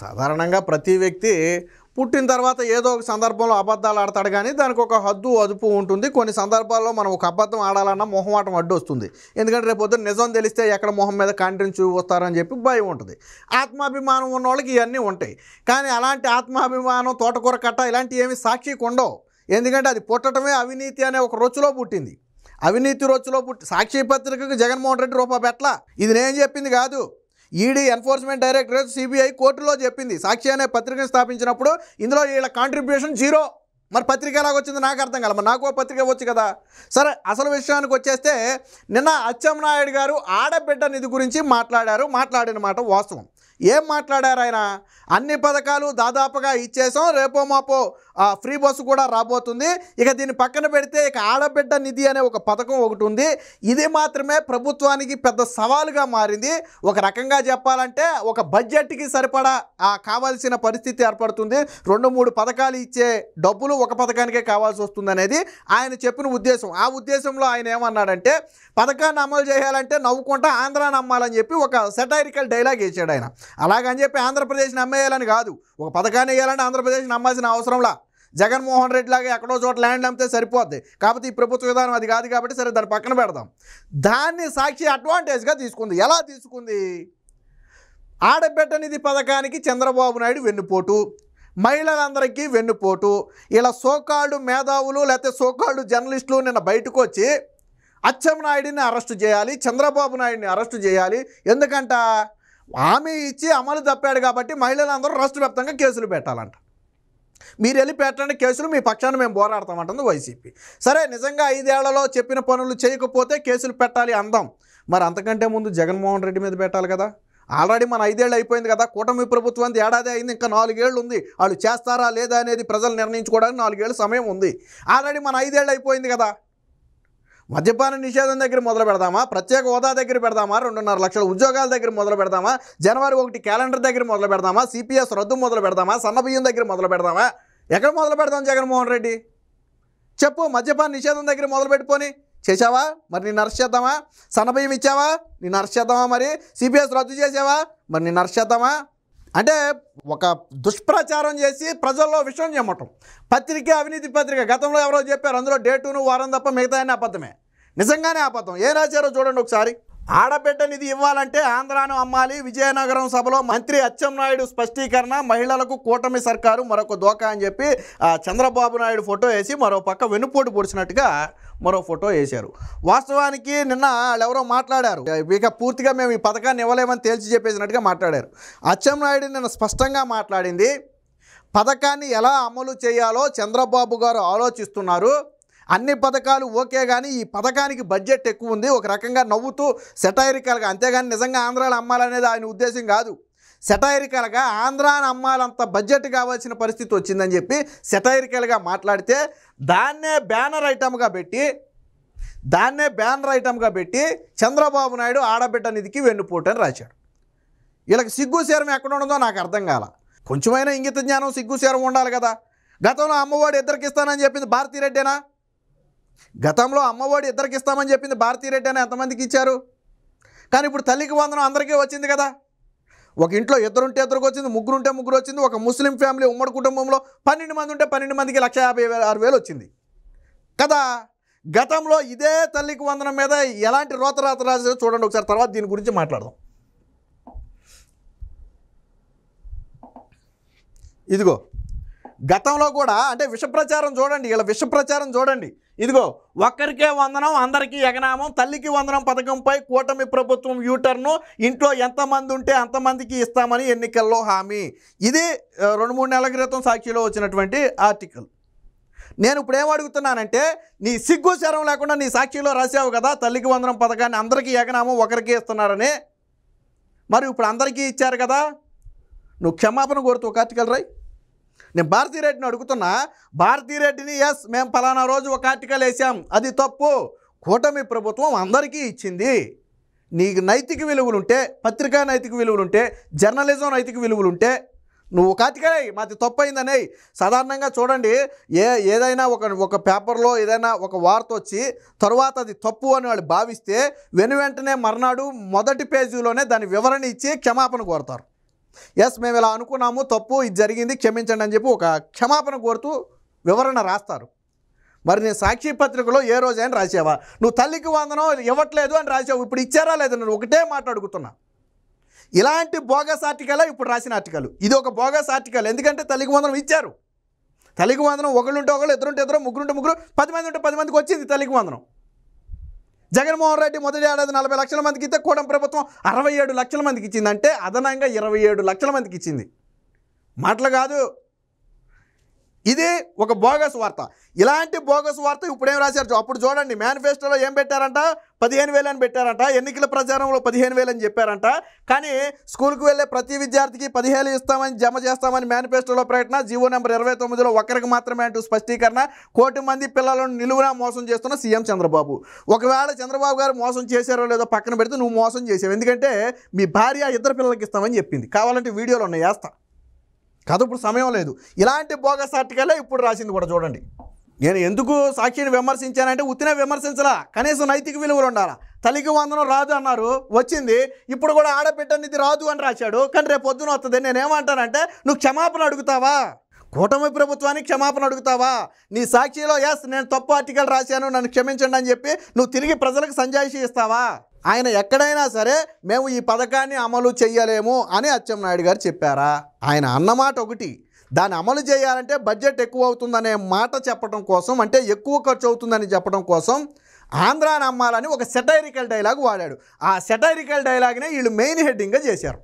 సాధారణంగా ప్రతి వ్యక్తి పుట్టిన తర్వాత ఏదో ఒక సందర్భంలో అబద్ధాలు ఆడతాడు, కానీ దానికి ఒక హద్దు అదుపు ఉంటుంది. కొన్ని సందర్భాల్లో మనం ఒక అబద్ధం ఆడాలన్నా మొహమాటం అడ్డు వస్తుంది. ఎందుకంటే రేపు పొద్దున్న నిజం తెలిస్తే ఎక్కడ మొహం మీద కాంటిని చూస్తారని చెప్పి భయం ఉంటుంది. ఆత్మాభిమానం ఉన్న వాళ్ళకి ఇవన్నీ ఉంటాయి. కానీ అలాంటి ఆత్మాభిమానం, తోటకూర కట్ట ఇలాంటివి ఏమి సాక్షికి ఉండవు. ఎందుకంటే అది పుట్టడమే అవినీతి అనే ఒక రొచ్చులో పుట్టింది. అవినీతి రొచ్చులో సాక్షి పత్రికకు జగన్మోహన్ రెడ్డి రూపాయి పెట్టల. ఇది నేను చెప్పింది కాదు. ఈడీ, ఎన్ఫోర్స్మెంట్ డైరెక్టరేట్, సిబిఐ కోర్టులో చెప్పింది. సాక్షి అనే పత్రికను స్థాపించినప్పుడు ఇందులో వీళ్ళ కాంట్రిబ్యూషన్ 0. మరి పత్రిక ఎలాగొచ్చింది నాకు అర్థం కాల. మరి నాకు పత్రిక వచ్చు కదా. సరే, అసలు విషయానికి వచ్చేస్తే నిన్న అచ్చెన్నాయుడు గారు ఆడబిడ్డ నిధి గురించి మాట్లాడిన మాట వాస్తవం. ఏం మాట్లాడారు ఆయన? అన్ని పథకాలు దాదాపుగా ఇచ్చేసాం, రేపో మాపో ఫ్రీ బస్సు కూడా రాబోతుంది. ఇక దీన్ని పక్కన పెడితే ఇక ఆడబిడ్డ నిధి అనే ఒక పథకం ఒకటి ఉంది. ఇది మాత్రమే ప్రభుత్వానికి పెద్ద సవాలుగా మారింది. ఒక రకంగా చెప్పాలంటే ఒక బడ్జెట్కి సరిపడా కావాల్సిన పరిస్థితి ఏర్పడుతుంది. 2-3 పథకాలు ఇచ్చే డబ్బులు ఒక పథకానికే కావాల్సి వస్తుంది అనేది ఆయన చెప్పిన ఉద్దేశం. ఆ ఉద్దేశంలో ఆయన ఏమన్నాడంటే, పథకాన్ని అమలు చేయాలంటే నవ్వుకుంటా ఆంధ్రాని అమ్మాలని చెప్పి ఒక సెటైరికల్ డైలాగ్ వేసాడు ఆయన. అలాగని చెప్పి ఆంధ్రప్రదేశ్ని అమ్మేయాలని కాదు. ఒక పథకాన్ని వేయాలంటే ఆంధ్రప్రదేశ్ని అమ్మాల్సిన అవసరంలా. జగన్మోహన్ రెడ్డి లాగా ఎక్కడో చోట ల్యాండ్ అమ్మితే సరిపోద్ది. కాకపోతే ఈ ప్రభుత్వ విధానం అది కాదు కాబట్టి సరే దాన్ని పక్కన పెడదాం. దాన్ని సాక్షి అడ్వాంటేజ్గా తీసుకుంది. ఎలా తీసుకుంది? ఆడబిడ్డ నిధి పథకానికి చంద్రబాబు నాయుడు వెన్నుపోటు, మహిళలందరికీ వెన్నుపోటు. ఇలా సోకాళ్ళు మేధావులు లేకపోతే సోకాళ్ళు జర్నలిస్టులు నిన్న బయటకు వచ్చి అచ్చెన్నాయుడిని అరెస్టు చేయాలి, చంద్రబాబు నాయుడిని అరెస్టు చేయాలి. ఎందుకంట హామీ ఇచ్చి అమలు తప్పాడు కాబట్టి మహిళలందరూ రాష్ట్ర వ్యాప్తంగా కేసులు పెట్టాలంట. మీరు వెళ్ళి పెట్టండి కేసులు, మీ పక్షాన్ని మేము పోరాడతామంటుంది వైసీపీ. సరే, నిజంగా 5 ఏళ్లలో చెప్పిన పనులు చేయకపోతే కేసులు పెట్టాలి అందాం. మరి అంతకంటే ముందు జగన్మోహన్ రెడ్డి మీద పెట్టాలి కదా. ఆల్రెడీ మన 5 ఏళ్ళు అయిపోయింది కదా. కూటమి ప్రభుత్వానికి ఏడాది అయింది, ఇంకా 4 ఏళ్ళు ఉంది. వాళ్ళు చేస్తారా లేదా అనేది ప్రజలు నిర్ణయించుకోవడానికి 4 ఏళ్ళు సమయం ఉంది. ఆల్రెడీ మన 5 ఏళ్ళు అయిపోయింది కదా. మద్యపాన నిషేధం దగ్గర మొదలు పెడదామా? ప్రత్యేక హోదా దగ్గర పెడదామా? 2.5 లక్షల ఉద్యోగాల దగ్గర మొదలు పెడదామా? జనవరి 1 క్యాలెండర్ దగ్గర మొదలు పెడదామా? సిపిఎస్ రద్దు మొదలు పెడదామా? సన్నబియ్యం దగ్గర మొదలు పెడదామా? ఎక్కడ మొదలు పెడదాం జగన్మోహన్ రెడ్డి? చెప్పు. మద్యపాన నిషేధం దగ్గర మొదలు పెట్టుకొని చేసావా? మరి నిన్ను అరెస్ట్ చేద్దామా? సన్నబియ్యం ఇచ్చావా? నిన్ను అరెస్ట్ చేద్దామా? మరి సిపిఎస్ రద్దు చేసావా? మరి నిన్ను అరెస్ట్ చేద్దామా? అంటే ఒక దుష్ప్రచారం చేసి ప్రజల్లో విషయం చెమ్మటం. పత్రిక అవినీతి పత్రిక. గతంలో ఎవరో చెప్పారు, అందులో డేటును వారం తప్ప మిగతా అన్ని అబద్ధమే. నిజంగానే అబద్ధం. ఏం రాశారో చూడండి ఒకసారి. ఆడబిడ్డ నిధి ఇవ్వాలంటే ఆంధ్రాను అమ్మాలి. విజయనగరం సభలో మంత్రి అచ్చెన్నాయుడు స్పష్టీకరణ. మహిళలకు కూటమి సర్కారు మరొక దోకా అని చెప్పి చంద్రబాబు నాయుడు ఫోటో వేసి మరో పక్క వెన్నుపోటు పొడిచినట్టుగా మరో ఫోటో వేశారు. వాస్తవానికి నిన్న ఎవరో మాట్లాడారు, ఇక పూర్తిగా మేము ఈ పథకాన్ని ఇవ్వలేమని తేల్చి చెప్పేసినట్టుగా మాట్లాడారు. అచ్చెన్నాయుడు నిన్న స్పష్టంగా మాట్లాడింది, పథకాన్ని ఎలా అమలు చేయాలో చంద్రబాబు గారు ఆలోచిస్తున్నారు. అన్ని పథకాలు ఓకే, కానీ ఈ పథకానికి బడ్జెట్ ఎక్కువ ఉంది. ఒక రకంగా నవ్వుతూ సెటైరికల్గా, అంతేగాని నిజంగా ఆంధ్రాని అమ్మాలనేది ఆయన ఉద్దేశం కాదు. సెటైరికల్గా ఆంధ్రాని అమ్మాలంత బడ్జెట్ కావాల్సిన పరిస్థితి వచ్చిందని చెప్పి సెటైరికల్గా మాట్లాడితే దాన్నే బ్యానర్ ఐటమ్గా పెట్టి చంద్రబాబు నాయుడు ఆడబిడ్డ నిధికి వెన్నుపోటు అని రాశాడు. వీళ్ళకి సిగ్గు శరం ఎక్కడ ఉండదో నాకు అర్థం కాల. కొంచెమైనా ఇంగిత జ్ఞానం, సిగ్గు శరం ఉండాలి కదా. గతంలో అమ్మఒడి ఇద్దరికి ఇస్తానని చెప్పింది భారతీరెడ్డేనా? గతంలో అమ్మఒడి ఇద్దరికి ఇస్తామని చెప్పింది భారతీరెడ్డేనా? ఎంతమందికి ఇచ్చారు? కానీ ఇప్పుడు తల్లికి వందనం అందరికీ వచ్చింది కదా. ఒక ఇంట్లో 2 ఉంటే 2 వచ్చింది, 3 ఉంటే 3 వచ్చింది. ఒక ముస్లిం ఫ్యామిలీ ఉమ్మడి కుటుంబంలో 12 మంది ఉంటే 12 మందికి 1,56,000 వచ్చింది కదా. గతంలో ఇదే తల్లికి వందనం మీద ఎలాంటి రోతరాత రాజు చూడండి ఒకసారి. తర్వాత దీని గురించి మాట్లాడదాం. ఇదిగో గతంలో కూడా అంటే విషప్రచారం చూడండి, ఇలా విషప్రచారం చూడండి. ఇదిగో ఒక్కరికే వందనం అందరికీ ఎగనామం, తల్లికి వందనం పథకంపై కూటమి ప్రభుత్వం యూటర్ను, ఇంట్లో ఎంతమంది ఉంటే అంతమందికి ఇస్తామని ఎన్నికల్లో హామీ. ఇది 2-3 నెలల క్రితం సాక్షిలో వచ్చినటువంటి ఆర్టికల్. నేను ఇప్పుడు ఏం అడుగుతున్నానంటే, నీ సిగ్గు శరం లేకుండా నీ సాక్షిలో రాసావు కదా తల్లికి వందనం పథకాన్ని అందరికీ ఎగనామం ఒకరికి ఇస్తున్నారని. మరి ఇప్పుడు అందరికీ ఇచ్చారు కదా, నువ్వు క్షమాపణ కోరుతూ ఒక ఆర్టికల్ రాయి. నేను భారతీరెడ్డిని అడుగుతున్నా, భారతీరెడ్డిని ఎస్ మేము ఫలానా రోజు ఒక ఆర్టికల్ వేసాం, అది తప్పు. కూటమి ప్రభుత్వం అందరికీ ఇచ్చింది. నీకు నైతిక విలువలుంటే, పత్రికా నైతిక విలువలుంటే, జర్నలిజం నైతిక విలువలుంటే నువ్వు ఒక ఆర్టికల్ మాది తప్పు అయిందనే. సాధారణంగా చూడండి, ఏదైనా ఒక పేపర్లో ఏదైనా ఒక వార్త వచ్చి తరువాత అది తప్పు అని వాళ్ళు భావిస్తే వెంటనే మర్నాడు మొదటి పేజీలోనే దాని వివరణ ఇచ్చి క్షమాపణ కోరుతారు. ఎస్ మేము ఇలా అనుకున్నాము, తప్పు ఇది జరిగింది, క్షమించండి అని చెప్పి ఒక క్షమాపణ కోరుతూ వివరణ రాస్తారు. మరి నేను సాక్షి పత్రికలో ఏ రోజైనా రాసావా? నువ్వు తల్లికి వందనం ఇవ్వట్లేదు అని రాసావు, ఇప్పుడు ఇచ్చారా లేదా? నేను ఒకటే మాట అడుగుతున్నా. ఇలాంటి బోగస్ ఆర్టికలే ఇప్పుడు రాసిన ఆర్టికల్. ఇది ఒక బోగస్ ఆర్టికల్. ఎందుకంటే తల్లికి వందనం ఇచ్చారు. తల్లికి వందనం ఒకళ్ళుంటే ఒకళ్ళు, ఇద్దరుంటే ఇద్దరు, ముగ్గురుంటే ముగ్గురు, 10 మంది ఉంటే 10 మందికి వచ్చింది తల్లికి వందనం. జగన్మోహన్ రెడ్డి మొదటి ఏడాది 40 లక్షల మందికి ఇస్తే కూటమి ప్రభుత్వం 67 లక్షల మందికి ఇచ్చింది. అంటే అదనంగా 27 లక్షల మందికి ఇచ్చింది. మాటలు కాదు, ఇది ఒక బోగస్ వార్త. ఇలాంటి బోగస్ వార్త ఇప్పుడేం రాశారు? అప్పుడు చూడండి, మేనిఫెస్టోలో ఏం పెట్టారంట? 15,000 అని పెట్టారంట. ఎన్నికల ప్రచారంలో 15,000 అని చెప్పారంట. కానీ స్కూల్కి వెళ్ళే ప్రతి విద్యార్థికి 15,000 ఇస్తామని, జమ చేస్తామని మేనిఫెస్టోలో ప్రకటన. జీవో నెంబర్ 29లో ఒక్కరికి మాత్రమే అంటూ స్పష్టీకరణ. 1 కోటి మంది పిల్లలను నిలువునా మోసం చేస్తున్న సీఎం చంద్రబాబు. ఒకవేళ చంద్రబాబు గారు మోసం చేశారో లేదో పక్కన పెడితే నువ్వు మోసం చేసావు. ఎందుకంటే మీ భార్య 2 పిల్లలకి ఇస్తామని చెప్పింది. కావాలంటే వీడియోలు ఉన్నాయి, వేస్తా కాదు, ఇప్పుడు సమయం లేదు. ఇలాంటి బోగస్ ఆర్టికలే ఇప్పుడు రాసింది కూడా చూడండి. నేను ఎందుకు సాక్షిని విమర్శించానంటే ఉత్తినే విమర్శించలా, కనీసం నైతిక విలువలు ఉండాలా. తల్లికి వందనం రాదు అన్నారు, వచ్చింది. ఇప్పుడు కూడా ఆడబిడ్డనిది రాదు అని రాశాడు, కానీ రేపు పొద్దున వస్తుంది. నేనేమంటానంటే, నువ్వు క్షమాపణ అడుగుతావా? కూటమి ప్రభుత్వానికి క్షమాపణ అడుగుతావా? నీ సాక్షిలో ఎస్ నేను తప్పు ఆర్టికల్ రాశాను, నన్ను క్షమించండి అని చెప్పి నువ్వు తిరిగి ప్రజలకు సంజాయిషీ ఇస్తావా? ఆయన ఎక్కడైనా సరే మేము ఈ పథకాన్ని అమలు చేయలేము అని అచ్చెన్నాయుడు గారు చెప్పారా? ఆయన అన్నమాట ఒకటి, దాన్ని అమలు చేయాలంటే బడ్జెట్ ఎక్కువ అవుతుందనే మాట చెప్పడం కోసం, అంటే ఎక్కువ ఖర్చు అవుతుందని చెప్పడం కోసం ఆంధ్రాని అమ్మాలని ఒక సెటైరికల్ డైలాగ్ వాడాడు. ఆ సెటైరికల్ డైలాగ్నే వీళ్ళు మెయిన్ హెడ్డింగ్గా చేశారు.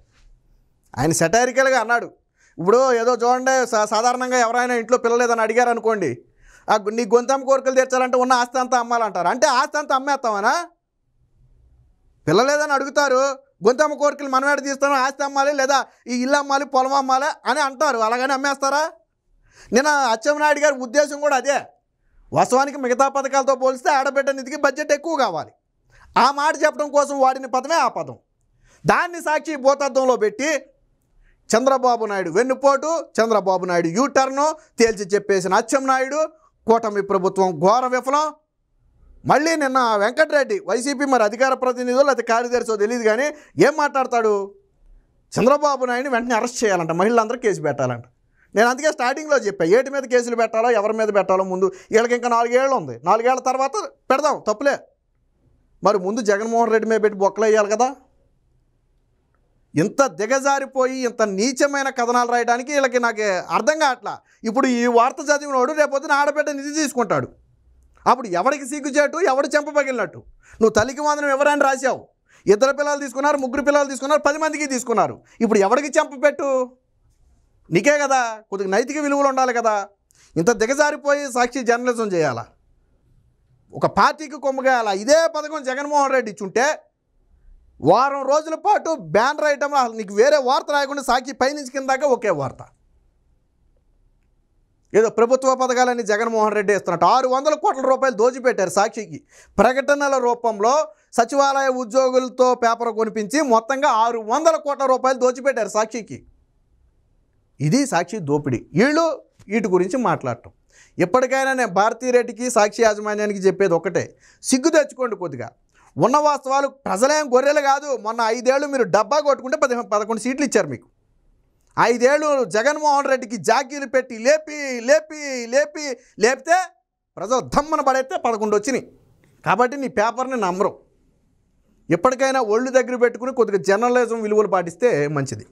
ఆయన సెటైరికల్గా అన్నాడు. ఇప్పుడు ఏదో చూడండి, సాధారణంగా ఎవరైనా ఇంట్లో పిల్లలేదని అడిగారు అనుకోండి, నీ గొంతమ్మ కోరికలు తీర్చాలంటే ఉన్న ఆస్తి అంతా అమ్మాలంటారు. అంటే ఆస్తి అంతా అమ్మేస్తామనా? పిల్లలేదని అడుగుతారు, గొంతమ్మ కోరికలు మనమేడ తీస్తాను, ఆస్తి అమ్మాలి, లేదా ఈ ఇల్లు అమ్మాలి, పొలం అమ్మాలి అని అంటారు. అలాగని అమ్మేస్తారా? నేను అచ్చెన్నాయుడు గారి ఉద్దేశం కూడా అదే. వాస్తవానికి మిగతా పథకాలతో పోలిస్తే ఆడబిడ్డ నిధికి బడ్జెట్ ఎక్కువ కావాలి. ఆ మాట చెప్పడం కోసం వాడిన పదమే ఆ పదం. దాన్ని సాక్షి భూతద్దంలో పెట్టి చంద్రబాబు నాయుడు వెన్నుపోటు, చంద్రబాబు నాయుడు యూటర్ను తేల్చి చెప్పేసిన అచ్చెన్నాయుడు, కూటమి ప్రభుత్వం ఘోర విఫలం. మళ్ళీ నిన్న వెంకటరెడ్డి వైసీపీ మరి అధికార ప్రతినిధులు లేకపోతే కార్యదర్శో తెలియదు కానీ ఏం మాట్లాడతాడు? చంద్రబాబు నాయుడిని వెంటనే అరెస్ట్ చేయాలంట, మహిళలందరూ కేసు పెట్టాలంట. నేను అందుకే స్టార్టింగ్లో చెప్పాను, ఏటి మీద కేసులు పెట్టాలో, ఎవరి మీద పెట్టాలో ముందు. వీళ్ళకి ఇంకా 4 ఏళ్ళు ఉంది, 4 ఏళ్ల తర్వాత పెడదాం, తప్పులే. మరి ముందు జగన్మోహన్ రెడ్డి మీద పెట్టి బొక్కలు వేయాలి కదా. ఇంత దిగజారిపోయి ఇంత నీచమైన కథనాలు రాయడానికి వీళ్ళకి నాకు అర్థం కావట్లా. ఇప్పుడు ఈ వార్త చదివినోడు రేపొద్దున ఆడబిడ్డ నిధి తీసుకుంటాడు. అప్పుడు ఎవరికి సిగ్గుచేటు, ఎవడు చెంప పగిలినట్టు? నువ్వు తల్లికి వందనం ఎవరైనా రాశావు, 2 పిల్లలు తీసుకున్నారు, 3 పిల్లలు తీసుకున్నారు, 10 మందికి తీసుకున్నారు. ఇప్పుడు ఎవరికి చెంప పెట్టు? నీకే కదా. కొద్దిగా నైతిక విలువలు ఉండాలి కదా. ఇంత దిగజారిపోయి సాక్షి జర్నలిజం చేయాలా? ఒక పార్టీకి కొమ్మగాయాలా? ఇదే పథకం జగన్మోహన్ రెడ్డి ఇచ్చుంటే వారం రోజుల పాటు బ్యానర్ ఐటమ్లో నీకు వేరే వార్త రాయకుండా సాక్షి పైనుంచి కిందాక ఒకే వార్త. ఏదో ప్రభుత్వ పథకాలని జగన్మోహన్ రెడ్డి ఇస్తున్నట్టు 600 కోట్ల రూపాయలు దోచిపెట్టారు సాక్షికి. ప్రకటనల రూపంలో సచివాలయ ఉద్యోగులతో పేపర్ కొనిపించి మొత్తంగా 600 కోట్ల రూపాయలు దోచిపెట్టారు సాక్షికి. ఇది సాక్షి దోపిడీ. వీటి గురించి మాట్లాడటం. ఎప్పటికైనా నేను భారతీరెడ్డికి సాక్షి యాజమాన్యానికి చెప్పేది ఒకటే, సిగ్గు తెచ్చుకోండి కొద్దిగా. ఉన్న వాస్తవాలు, ప్రజలేం గొర్రెలు కాదు. మొన్న 5 ఏళ్ళు మీరు డబ్బా కొట్టుకుంటే 11 సీట్లు ఇచ్చారు మీకు. 5 ఏళ్ళు జగన్మోహన్ రెడ్డికి జాకీలు పెట్టి లేపితే ప్రజలు దమ్మన పడైతే 11 వచ్చినాయి. కాబట్టి నీ పేపర్ని నమ్మరు. ఎప్పటికైనా ఒళ్ళు దగ్గర పెట్టుకుని కొద్దిగా జర్నలిజం విలువలు పాటిస్తే మంచిది.